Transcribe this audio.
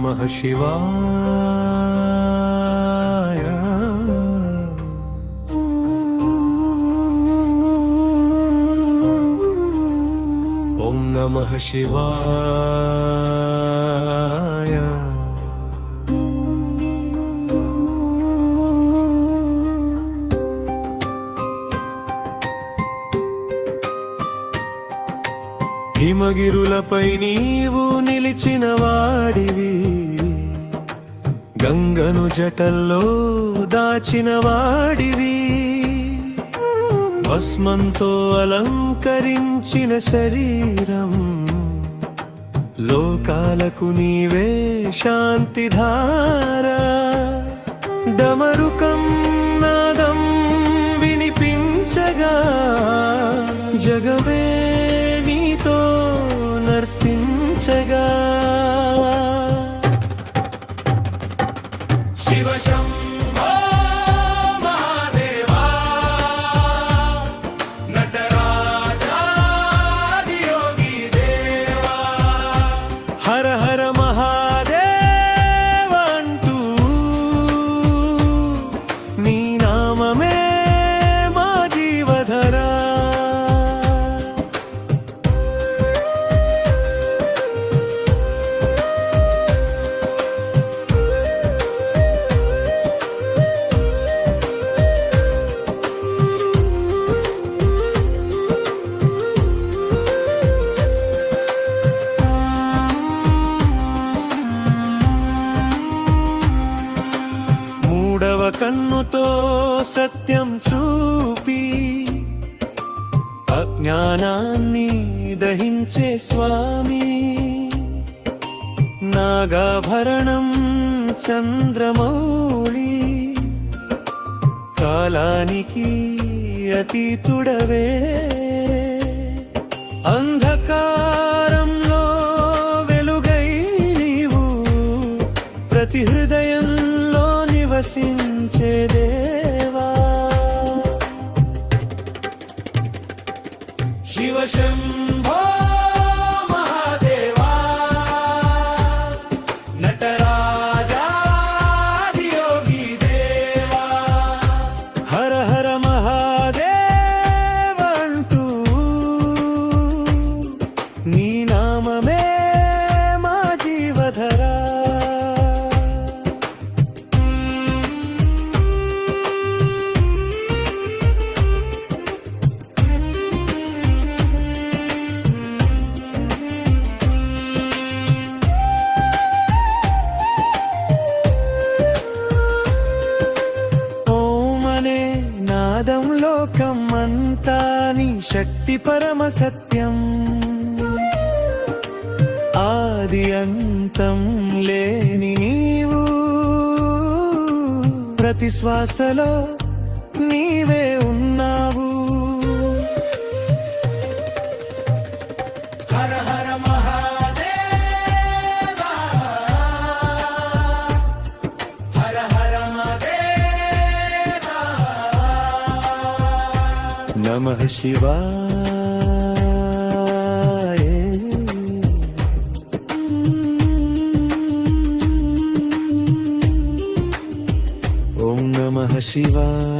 నమః శివాయ. ఓం నమః శివాయ. హిమగిరులపై నీవు నిలిచిన వాడివి, గంగను జటల్లో దాచిన వాడివి, భస్మంతో అలంకరించిన శరీరం, లోకాలకు నీవే శాంతిధార. డమరుకం నాదం వినిపించగా జగమే నీతో నర్తించగా. శివ శంభో మహాదేవా, నటరాజాదియోగి దేవా, హర హర మహాదేవ అంటూ నీ నామమే మా జీవధరా. మూడవ కన్నుతో సత్యం చూపి అజ్ఞానాన్ని దహించే స్వామి, నాగాభరణం చంద్రమౌళి, కాలానికి అతీతుడవే. అంధకారంలో వెలుగై నీవు ప్రతి హృదయంలో నివసించే దేవా. శివ శంభో మహాదేవా, నటరాజాదియోగి దేవా, హర హర మహాదేవ అంటూ నీ నామమే మా జీవధరా. నాదం లోకం అంతా నీ శక్తి పరమ సత్యం, ఆది అంతం లేని నీవు ప్రతి శ్వాసలో నీవే ఉన్నావు. హర హర మహాదేవా, హర హర మహాదేవా, నమః శివాయ. ఓం నమః శివాయ.